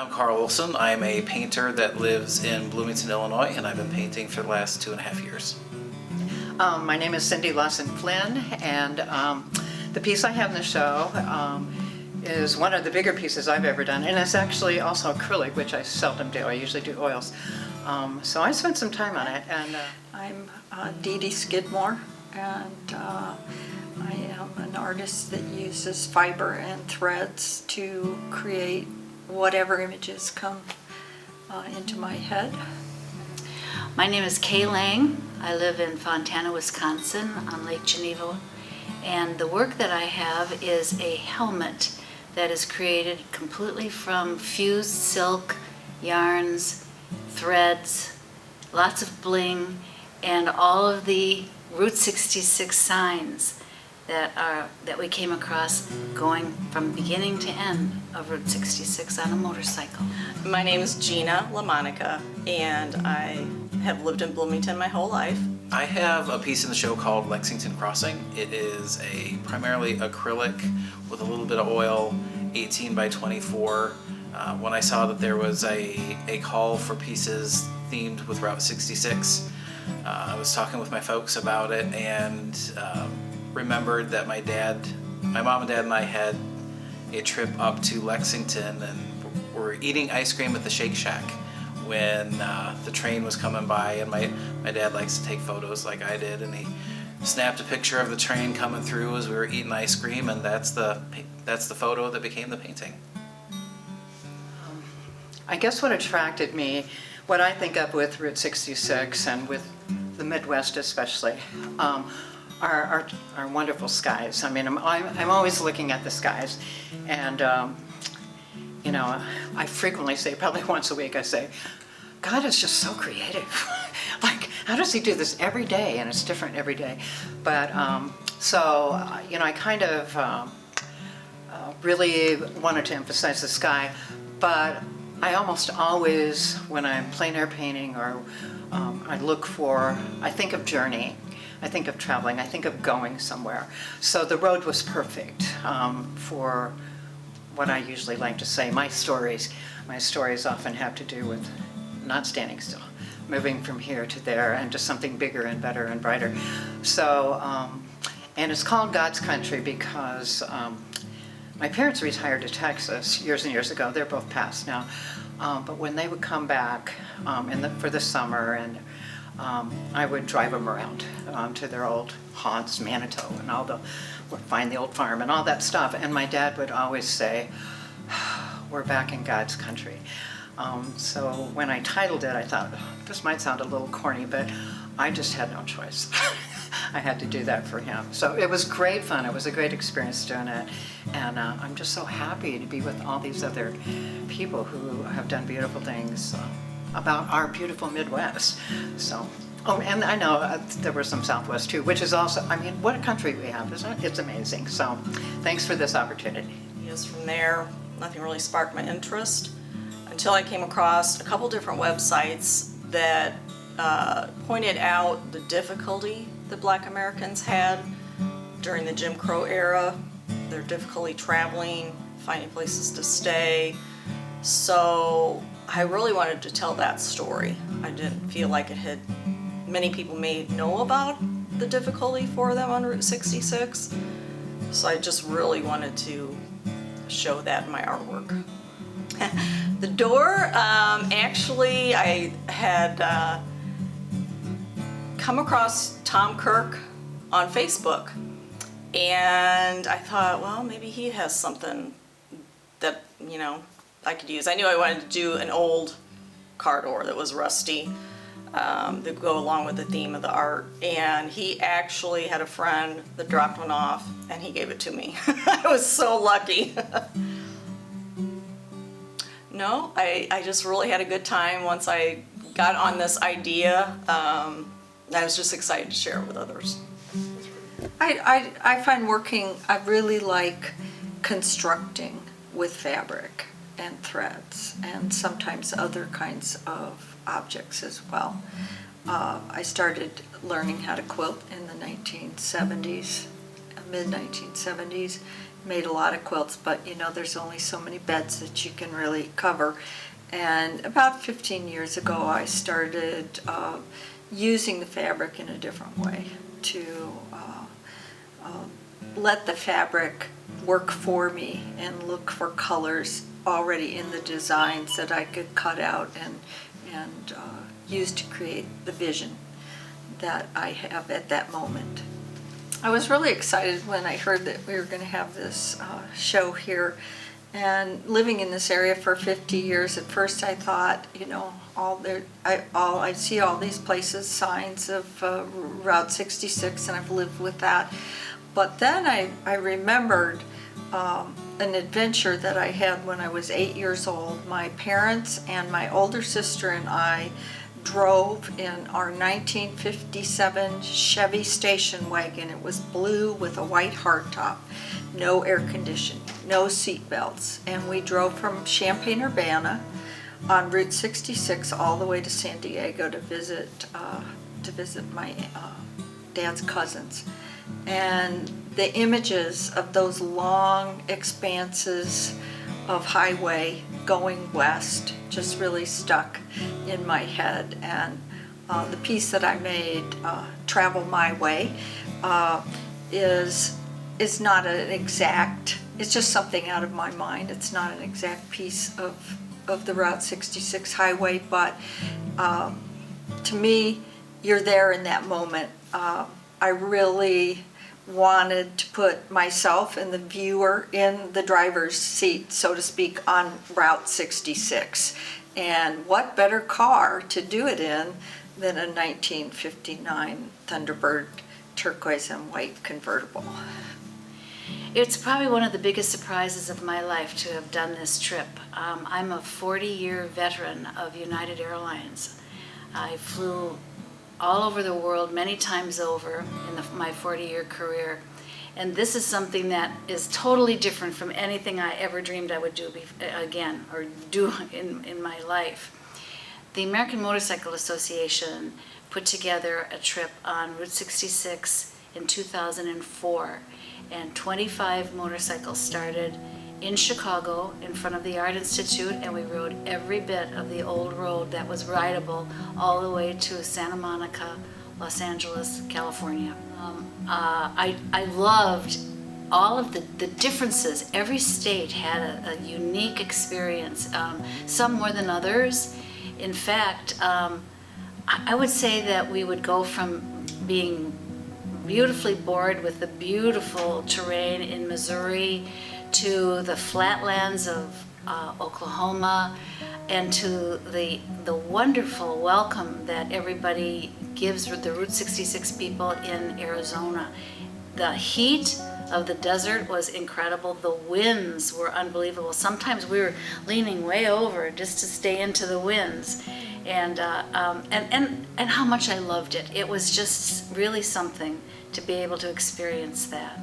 I'm Carl Olson. I'm a painter that lives in Bloomington, Illinois, and I've been painting for the last 2.5 years. My name is Cindy Lawson Flynn, and the piece I have in the show is one of the bigger pieces I've ever done, and it's actually also acrylic, which I seldom do. I usually do oils. So I spent some time on it. And I'm Dee Dee Skidmore, and I am an artist that uses fiber and threads to create whatever images come into my head. My name is Kay Lang. I live in Fontana, Wisconsin on Lake Geneva, and the work that I have is a helmet that is created completely from fused silk, yarns, threads, lots of bling, and all of the Route 66 signs that we came across going from beginning to end of Route 66 on a motorcycle. My name is Gina LaMonica, and I have lived in Bloomington my whole life. I have a piece in the show called Lexington Crossing. It is a primarily acrylic with a little bit of oil, 18 by 24. When I saw that there was a call for pieces themed with Route 66, I was talking with my folks about it and remembered that my mom and dad and I had a trip up to Lexington and were eating ice cream at the Shake Shack when the train was coming by, and my dad likes to take photos like I did, and he snapped a picture of the train coming through as we were eating ice cream, and that's the photo that became the painting. I guess what attracted me, what I think of with Route 66 and with the Midwest especially, are wonderful skies. I mean, I'm always looking at the skies, and you know, I frequently say, probably once a week, I say, God is just so creative. Like, how does he do this every day? And it's different every day. But so, you know, I kind of really wanted to emphasize the sky, but I almost always, when I'm plein air painting or I think of journey, I think of traveling, I think of going somewhere. So the road was perfect for what I usually like to say, my stories. My stories often have to do with not standing still, moving from here to there and to something bigger and better and brighter. So, and it's called God's Country because my parents retired to Texas years and years ago. They're both passed now. But when they would come back for the summer, and I would drive them around to their old haunts, Manitou, and find the old farm and all that stuff. And my dad would always say, we're back in God's country. So when I titled it, I thought, this might sound a little corny, but I just had no choice. I had to do that for him. So it was great fun. It was a great experience doing it. And I'm just so happy to be with all these other people who have done beautiful things about our beautiful Midwest. So, oh, and I know there were some Southwest too, which is also, I mean, what a country we have, isn't it? It's amazing. So thanks for this opportunity. Yes, from there, nothing really sparked my interest until I came across a couple different websites that pointed out the difficulty that Black Americans had during the Jim Crow era, their difficulty traveling, finding places to stay. So I really wanted to tell that story. I didn't feel like many people may know about the difficulty for them on Route 66. So I just really wanted to show that in my artwork. The door, actually, I had come across Tom Kirk on Facebook, and I thought, well, maybe he has something that, you know, I could use. I knew I wanted to do an old car door that was rusty that would go along with the theme of the art, and he actually had a friend that dropped one off, and he gave it to me. I was so lucky. No, I just really had a good time once I got on this idea. I was just excited to share it with others. I find I really like constructing with fabric and threads and sometimes other kinds of objects as well. I started learning how to quilt in the 1970s, mid-1970s, made a lot of quilts, but you know, there's only so many beds that you can really cover. And about 15 years ago, I started using the fabric in a different way to let the fabric work for me and look for colors already in the designs that I could cut out and use to create the vision that I have at that moment. I was really excited when I heard that we were going to have this show here. And living in this area for 50 years, at first I thought, you know, I see all these places, signs of Route 66, and I've lived with that. But then I remembered an adventure that I had when I was 8 years old. My parents and my older sister and I drove in our 1957 Chevy station wagon. It was blue with a white hardtop, no air conditioning, no seat belts, and we drove from Champaign-Urbana on Route 66 all the way to San Diego to visit my dad's cousins. And the images of those long expanses of highway going west just really stuck in my head. And the piece that I made, Travel My Way, is not an exact, it's just something out of my mind. It's not an exact piece of the Route 66 highway, but to me, you're there in that moment. I really wanted to put myself and the viewer in the driver's seat, so to speak, on Route 66. And what better car to do it in than a 1959 Thunderbird turquoise and white convertible. It's probably one of the biggest surprises of my life to have done this trip. I'm a 40-year veteran of United Airlines. I flew all over the world many times over in my 40-year career. And this is something that is totally different from anything I ever dreamed I would do again or do in my life. The American Motorcycle Association put together a trip on Route 66 in 2004, and 25 motorcycles started in Chicago in front of the Art Institute, and we rode every bit of the old road that was rideable all the way to Santa Monica, Los Angeles, California. I loved all of the differences. Every state had a unique experience, some more than others. In fact, I would say that we would go from being beautifully bored with the beautiful terrain in Missouri to the flatlands of Oklahoma, and to the wonderful welcome that everybody gives the Route 66 people in Arizona. The heat of the desert was incredible. The winds were unbelievable. Sometimes we were leaning way over just to stay into the winds, and how much I loved it. It was just really something to be able to experience that.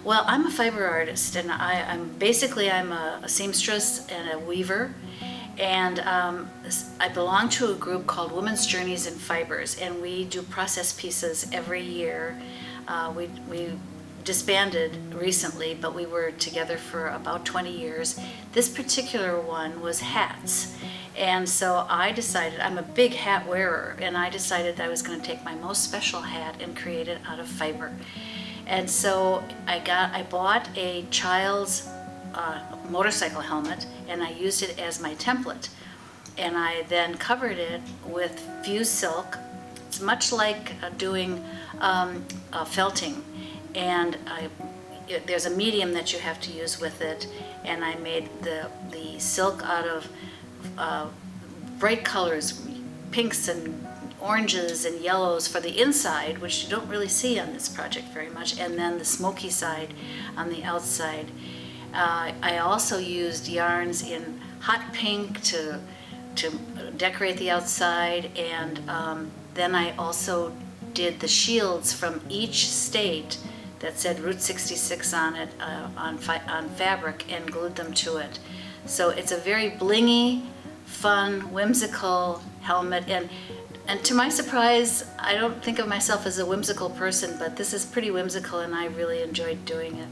Well, I'm a fiber artist, and I'm a seamstress and a weaver, and I belong to a group called Women's Journeys in Fibers, and we do process pieces every year. We disbanded recently, but we were together for about 20 years. This particular one was hats, and so I decided, I'm a big hat wearer, and I decided that I was going to take my most special hat and create it out of fiber. And so I bought a child's motorcycle helmet, and I used it as my template. And I then covered it with fused silk. It's much like doing felting. And there's a medium that you have to use with it. And I made the silk out of bright colors, pinks and oranges and yellows for the inside, which you don't really see on this project very much, and then the smoky side on the outside. I also used yarns in hot pink to decorate the outside, and then I also did the shields from each state that said Route 66 on it, on fabric, and glued them to it. So it's a very blingy, fun, whimsical helmet, and to my surprise, I don't think of myself as a whimsical person, but this is pretty whimsical, and I really enjoyed doing it.